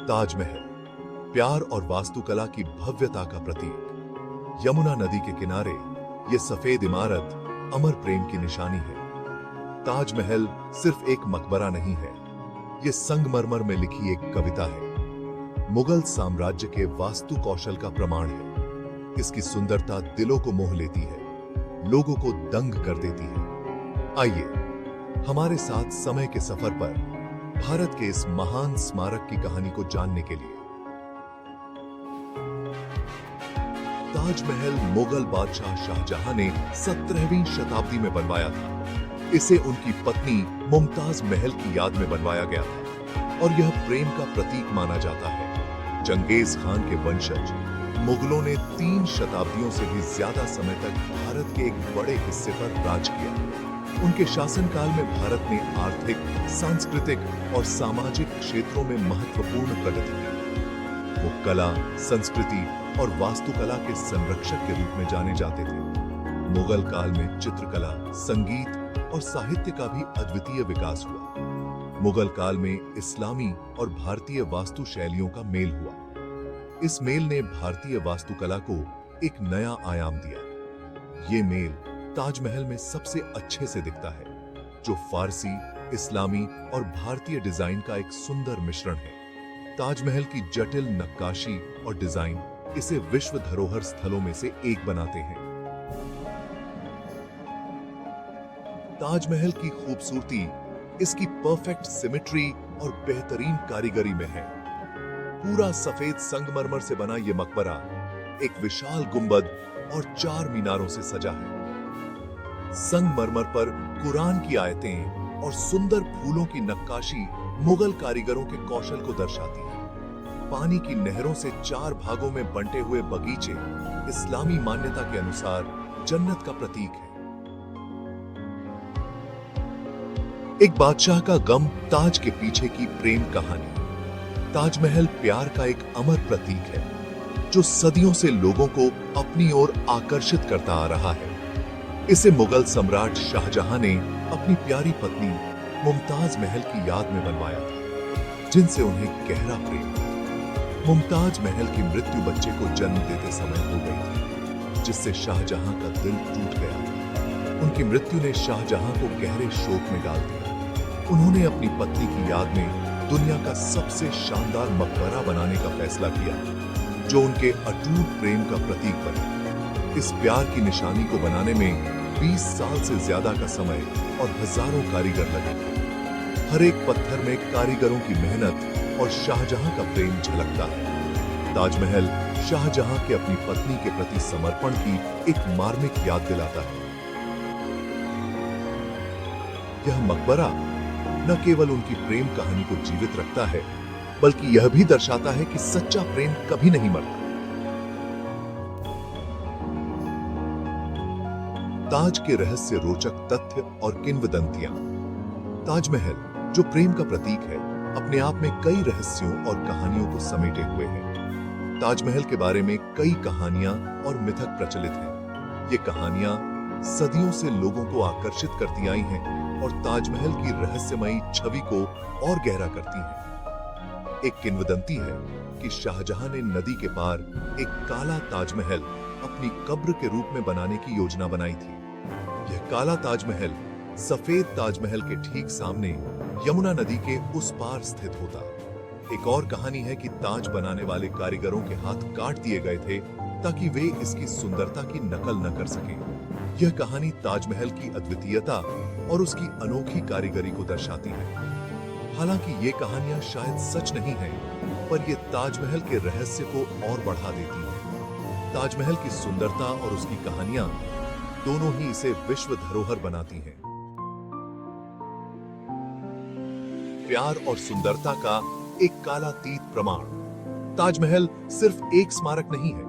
ताजमहल प्यार और वास्तुकला की भव्यता का प्रतीक। यमुना नदी के किनारे ये सफेद इमारत अमर प्रेम की निशानी है। ताजमहल सिर्फ एक मकबरा नहीं है, ये संगमरमर में लिखी एक कविता है। मुगल साम्राज्य के वास्तु कौशल का प्रमाण है। इसकी सुंदरता दिलों को मोह लेती है, लोगों को दंग कर देती है। आइए हमारे साथ समय के सफर पर भारत के इस महान स्मारक की कहानी को जानने के लिए। ताजमहल मुगल बादशाह शाहजहां ने 17वीं शताब्दी में बनवाया था। इसे उनकी पत्नी मुमताज महल की याद में बनवाया गया था और यह प्रेम का प्रतीक माना जाता है। चंगेज खान के वंशज मुगलों ने 3 शताब्दियों से भी ज्यादा समय तक भारत के एक बड़े हिस्से पर राज किया। उनके शासनकाल में भारत ने आर्थिक, सांस्कृतिक और सामाजिक क्षेत्रों में महत्वपूर्ण प्रगति की। वो कला, संस्कृति और वास्तुकला के संरक्षक के रूप में जाने जाते थे। मुगल काल में चित्रकला, संगीत और साहित्य का भी अद्वितीय विकास हुआ। मुगल काल में इस्लामी और भारतीय वास्तु शैलियों का मेल हुआ। इस मेल ने भारतीय वास्तुकला को एक नया आयाम दिया। ये मेल ताजमहल में सबसे अच्छे से दिखता है, जो फारसी, इस्लामी और भारतीय डिजाइन का एक सुंदर मिश्रण है। ताजमहल की जटिल नक्काशी और डिजाइन इसे विश्व धरोहर स्थलों में से एक बनाते हैं। ताजमहल की खूबसूरती इसकी परफेक्ट सिमेट्री और बेहतरीन कारीगरी में है। पूरा सफेद संगमरमर से बना यह मकबरा एक विशाल गुंबद और 4 मीनारों से सजा है। संगमरमर पर कुरान की आयतें और सुंदर फूलों की नक्काशी मुगल कारीगरों के कौशल को दर्शाती है। पानी की नहरों से 4 भागों में बंटे हुए बगीचे इस्लामी मान्यता के अनुसार जन्नत का प्रतीक है। एक बादशाह का गम, ताज के पीछे की प्रेम कहानी। ताजमहल प्यार का एक अमर प्रतीक है, जो सदियों से लोगों को अपनी ओर आकर्षित करता आ रहा है। इसे मुगल सम्राट शाहजहां ने अपनी प्यारी पत्नी मुमताज महल की याद में बनवाया था, जिनसे उन्हें गहरा प्रेम था। मुमताज महल की मृत्यु बच्चे को जन्म देते समय हो गई थी, जिससे शाहजहां का दिल टूट गया था। उनकी मृत्यु ने शाहजहां को गहरे शोक में डाल दिया। उन्होंने अपनी पत्नी की याद में दुनिया का सबसे शानदार मकबरा बनाने का फैसला किया, जो उनके अटूट प्रेम का प्रतीक बने। इस प्यार की निशानी को बनाने में 20 साल से ज्यादा का समय और हजारों कारीगर लगे थे। हर एक पत्थर में कारीगरों की मेहनत और शाहजहां का प्रेम झलकता है। ताजमहल शाहजहां के अपनी पत्नी के प्रति समर्पण की एक मार्मिक याद दिलाता है। यह मकबरा न केवल उनकी प्रेम कहानी को जीवित रखता है, बल्कि यह भी दर्शाता है कि सच्चा प्रेम कभी नहीं मरता। ताज के रहस्य, रोचक तथ्य और किंवदंतियां। ताजमहल, जो प्रेम का प्रतीक है, अपने आप में कई रहस्यों और कहानियों को समेटे हुए है। ताजमहल के बारे में कई कहानियां और मिथक प्रचलित हैं। ये कहानियां सदियों से लोगों को आकर्षित करती आई हैं और ताजमहल की रहस्यमयी छवि को और गहरा करती हैं। एक किंवदंती है कि शाहजहां ने नदी के पार एक काला ताजमहल अपनी कब्र के रूप में बनाने की योजना बनाई थी। यह काला ताजमहल सफेद ताजमहल के ठीक सामने यमुना नदी के उस पार स्थित होता। एक और कहानी है कि ताज बनाने वाले कारीगरों के हाथ काट दिए गए थे ताकि वे इसकी सुंदरता की नकल न कर सकें। यह कहानी ताजमहल की अद्वितीयता और उसकी अनोखी कारीगरी को दर्शाती है। हालांकि ये कहानियां शायद सच नहीं हैं, पर ये ताजमहल के रहस्य को और बढ़ा देती हैं। ताजमहल की सुंदरता और उसकी कहानियां दोनों ही इसे विश्व धरोहर बनाती हैं। प्यार और सुंदरता का एक कालातीत प्रमाण। ताजमहल सिर्फ एक स्मारक नहीं है,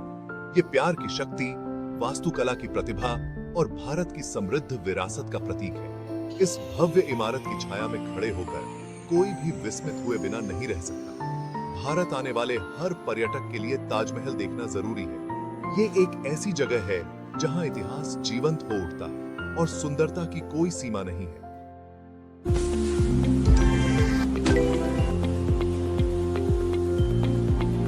ये प्यार की शक्ति, वास्तुकला की प्रतिभा और भारत की समृद्ध विरासत का प्रतीक है। इस भव्य इमारत की छाया में खड़े होकर कोई भी विस्मित हुए बिना नहीं रह सकता। भारत आने वाले हर पर्यटक के लिए ताजमहल देखना जरूरी है। ये एक ऐसी जगह है जहां इतिहास जीवंत हो उठता है और सुंदरता की कोई सीमा नहीं है।